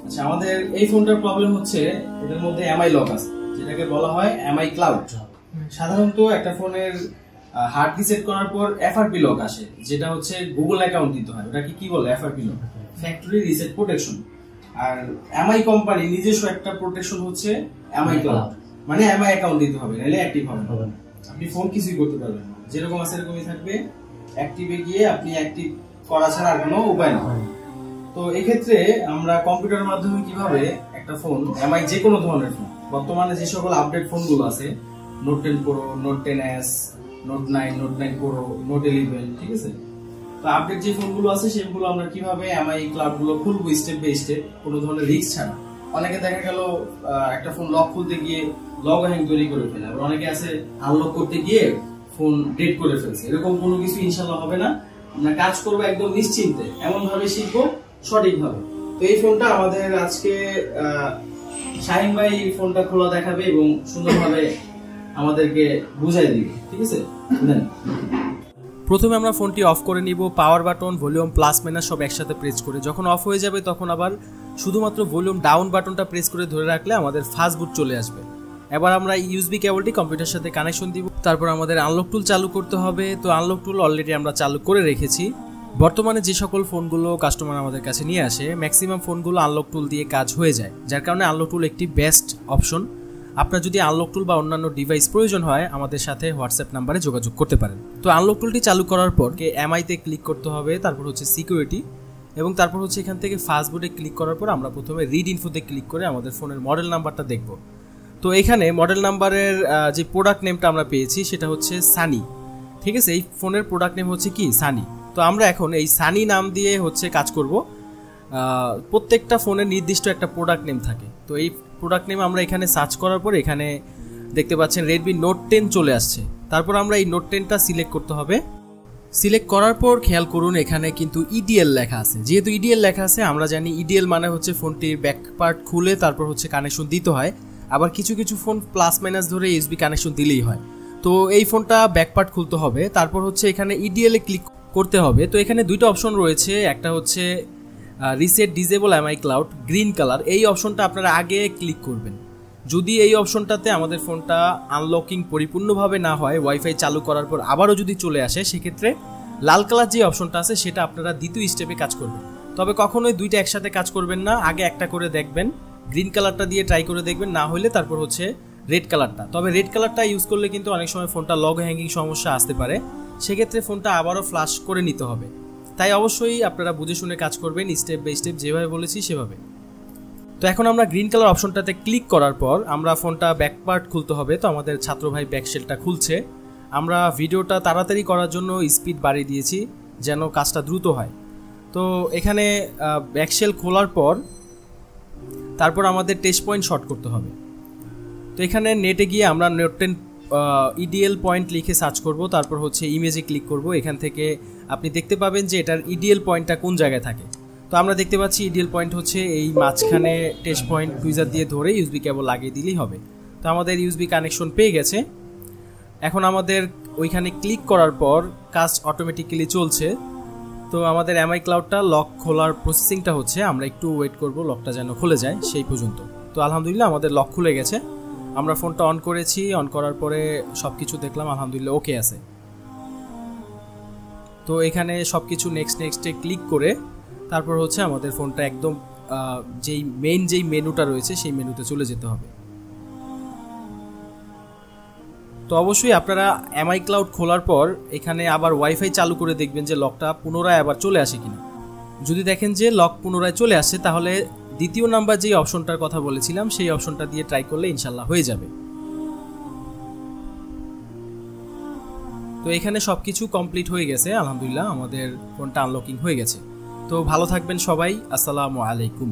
আচ্ছা, আমাদের এই ফোনটার প্রবলেম হচ্ছে এটার মধ্যে এমআই লক আছে, যেটাকে বলা হয় এমআই ক্লাউড। সাধারণত একটা ফোনের হার্ড রিসেট করার পর এফআরপি লক আসে, যেটা হচ্ছে গুগল অ্যাকাউন্ট দিতে হয়। ওটাকে কি বলে? FRP lock, factory reset protection. আর এমআই কোম্পানি নিজস্ব একটা প্রোটেকশন হচ্ছে এমআই ক্লাউড, মানে এমআই অ্যাকাউন্ট দিতে হবে, নাহলে অ্যাক্টিভ হবে না। আপনি ফোন কিছুই করতে পারবেন না, যেরকম আছে এরকমই থাকবে। অ্যাক্টিভে গিয়ে আপনি অ্যাক্টিভ করা ছাড়া আর কোনো উপায় না। তো এক্ষেত্রে আমরা কম্পিউটারের মাধ্যমে কিভাবে একটা ফোন, এমআই যে কোনো ধরনের ফোন, বর্তমানে যে সকল আপডেট ফোনগুলো আছে, note 10 pro, note 10s, note 9, note 9 pro, note 11, ঠিক আছে? তো আপডেট যে ফোনগুলো আছে সেগুলো আমরা কিভাবে এমআই ক্লাউড গুলো খুলবো স্টেপ বাই স্টেপ, কোনো ধরনের রিস্ক ছাড়া। অনেকে দেখা গেল একটা ফোন লক খুলতে গিয়ে লগ হ্যাং তৈরি করে ফেলে, আবার অনেকে আছে আনলক করতে গিয়ে ফোন ডেট করে ফেলছে। এরকম কোনো কিছু ইনশাআল্লাহ হবে না। আমরা কাজ করবো একদম নিশ্চিন্তে, এমন ভাবে শিখবো সঠিকভাবে। তো এই ফোনটা আমাদের আজকে শাহিন ভাই ফোনটা খোলা দেখাবে এবং সুন্দরভাবে আমাদেরকে বুঝাই দিবে, ঠিক আছে? প্রথমে আমরা ফোনটি অফ করে নিব, power button, volume plus minus সব একসাথে প্রেস করে। যখন অফ হয়ে যাবে তখন আবার শুধুমাত্র ভলিউম ডাউন বাটনটা প্রেস করে ধরে রাখলে আমাদের ফাস্ট বুট চলে আসবে। এবার আমরা ইউএসবি কেবলটি কম্পিউটারের সাথে কানেকশন দিব। তারপর আমাদের আনলক টুল চালু করতে হবে। তো আনলক টুল অলরেডি আমরা চালু করে রেখেছি। বর্তমানে যে সকল ফোনগুলো কাস্টমার আমাদের কাছে নিয়ে আসে, ম্যাক্সিমাম ফোনগুলো আনলক টুল দিয়ে কাজ হয়ে যায়, যার কারণে আনলক টুল একটি বেস্ট অপশন। আপনার যদি আনলক টুল বা অন্যান্য ডিভাইস প্রয়োজন হয় আমাদের সাথে হোয়াটসঅ্যাপ নাম্বারে যোগাযোগ করতে পারেন। তো আনলক টুলটি চালু করার পর এমআইতে ক্লিক করতে হবে, তারপর হচ্ছে সিকিউরিটি, এবং তারপর হচ্ছে এখান থেকে ফাস্ট বুটে ক্লিক করার পর আমরা প্রথমে রিড ইনফোতে ক্লিক করে আমাদের ফোনের মডেল নাম্বারটা দেখব। তো এখানে মডেল নাম্বারের যে প্রোডাক্ট নেমটা আমরা পেয়েছি সেটা হচ্ছে সানি, ঠিক আছে? এই ফোনের প্রোডাক্ট নেম হচ্ছে কি? সানি। তো আমরা এখন এই সানি নাম দিয়ে হচ্ছে কাজ করব। প্রত্যেকটা ফোনের নির্দিষ্ট একটা প্রোডাক্ট নেম থাকে। তো এই প্রোডাক্ট নেম আমরা এখানে সার্চ করার পর এখানে দেখতে পাচ্ছেন রেডমি নোট 10 চলে আসছে। তারপর আমরা এই নোট 10টা সিলেক্ট করতে হবে। সিলেক্ট করার পর খেয়াল করুন এখানে কিন্তু ইডিএল লেখা আছে। যেহেতু ইডিএল লেখা আছে, আমরা জানি ইডিএল মানে হচ্ছে ফোনটির ব্যাক পার্ট খুলে তারপর হচ্ছে কানেকশন দিতে হয়। আবার কিছু কিছু ফোন প্লাস মাইনাস ধরে ইউএসবি কানেকশন দিলেই হয়। তো এই ফোনটা ব্যাক পার্ট খুলতে হবে, তারপর হচ্ছে এখানে ইডিএল এ ক্লিক করতে হবে। তো এখানে দুইটা অপশন রয়েছে, একটা হচ্ছে reset disable MI cloud green colour, এই অপশনটা আপনারা আগে ক্লিক করবেন। যদি এই অপশনটাতে আমাদের ফোনটা আনলকিং পরিপূর্ণভাবে না হয়, ওয়াইফাই চালু করার পর আবারও যদি চলে আসে, সেক্ষেত্রে লাল কালার যে অপশনটা আছে সেটা আপনারা দ্বিতীয় স্টেপে কাজ করবেন। তবে কখনোই দুইটা একসাথে কাজ করবেন না, আগে একটা করে দেখবেন, গ্রিন কালারটা দিয়ে ট্রাই করে দেখবেন, না হলে তারপর হচ্ছে রেড কালারটা। তবে রেড কালারটা ইউজ করলে কিন্তু অনেক সময় ফোনটা লগ হ্যাঙ্গিং সমস্যা আসতে পারে, সেক্ষেত্রে ফোনটা আবারও ফ্লাশ করে নিতে হবে। তাই অবশ্যই আপনারা বুঝে শুনে কাজ করবেন, স্টেপ বাই স্টেপ যেভাবে বলেছি সেভাবে। তো এখন আমরা গ্রিন কালার অপশনটাতে ক্লিক করার পর আমরা ফোনটা ব্যাক পার্ট খুলতে হবে। তো আমাদের ছাত্র ভাই ব্যাকশেলটা খুলছে। আমরা ভিডিওটা তাড়াতাড়ি করার জন্য স্পিড বাড়িয়ে দিয়েছি যেন কাজটা দ্রুত হয়। তো এখানে ব্যাকশেল খোলার পর তারপর আমাদের টেস্ট পয়েন্ট শর্ট করতে হবে। তো এখানে নেটে গিয়ে আমরা নোট 10 ইডিএল পয়েন্ট লিখে সার্চ করব, তারপর হচ্ছে ইমেজে ক্লিক করব। এখান থেকে আপনি দেখতে পাবেন যে এটার ইডিএল পয়েন্টটা কোন জায়গায় থাকে। তো আমরা দেখতে পাচ্ছি ইডিএল পয়েন্ট হচ্ছে এই মাঝখানে, টেস্ট পয়েন্ট টুইজার দিয়ে ধরে ইউএসবি কেবল লাগিয়ে দিলেই হবে। তো আমাদের ইউএসবি কানেকশন পেয়ে গেছে। এখন আমাদের ওইখানে ক্লিক করার পর কাজ অটোমেটিক্যালি চলছে। তো আমাদের এমআই ক্লাউডটা লক খোলার প্রসেসিংটা হচ্ছে, আমরা একটু ওয়েট করব লকটা যেন খুলে যায় সেই পর্যন্ত। তো আলহামদুলিল্লাহ আমাদের লক খুলে গেছে। আমরা ফোনটা অন করেছি, অন করার পরে সব কিছু দেখলাম আলহামদুলিল্লাহ ওকে আছে। তো এখানে সব কিছু নেক্সটে ক্লিক করে তারপর হচ্ছে আমাদের ফোনটা একদম যেই মেনুটা রয়েছে সেই মেনুতে চলে যেতে হবে। তো অবশ্যই আপনারা এমআই ক্লাউড খোলার পর এখানে আবার ওয়াইফাই চালু করে দেখবেন যে লকটা পুনরায় আবার চলে আসে কিনা। যদি দেখেন যে লক পুনরায় চলে আসে, তাহলে দ্বিতীয় নাম্বার যে অপশনটার কথা বলেছিলাম সেই অপশনটা দিয়ে ট্রাই করলে ইনশাল্লাহ হয়ে যাবে। তো এখানে সবকিছু কমপ্লিট হয়ে গেছে আলহামদুলিল্লাহ, আমাদের ফোনটা আনলকিং হয়ে গেছে। তো ভালো থাকবেন সবাই, আসসালামু আলাইকুম।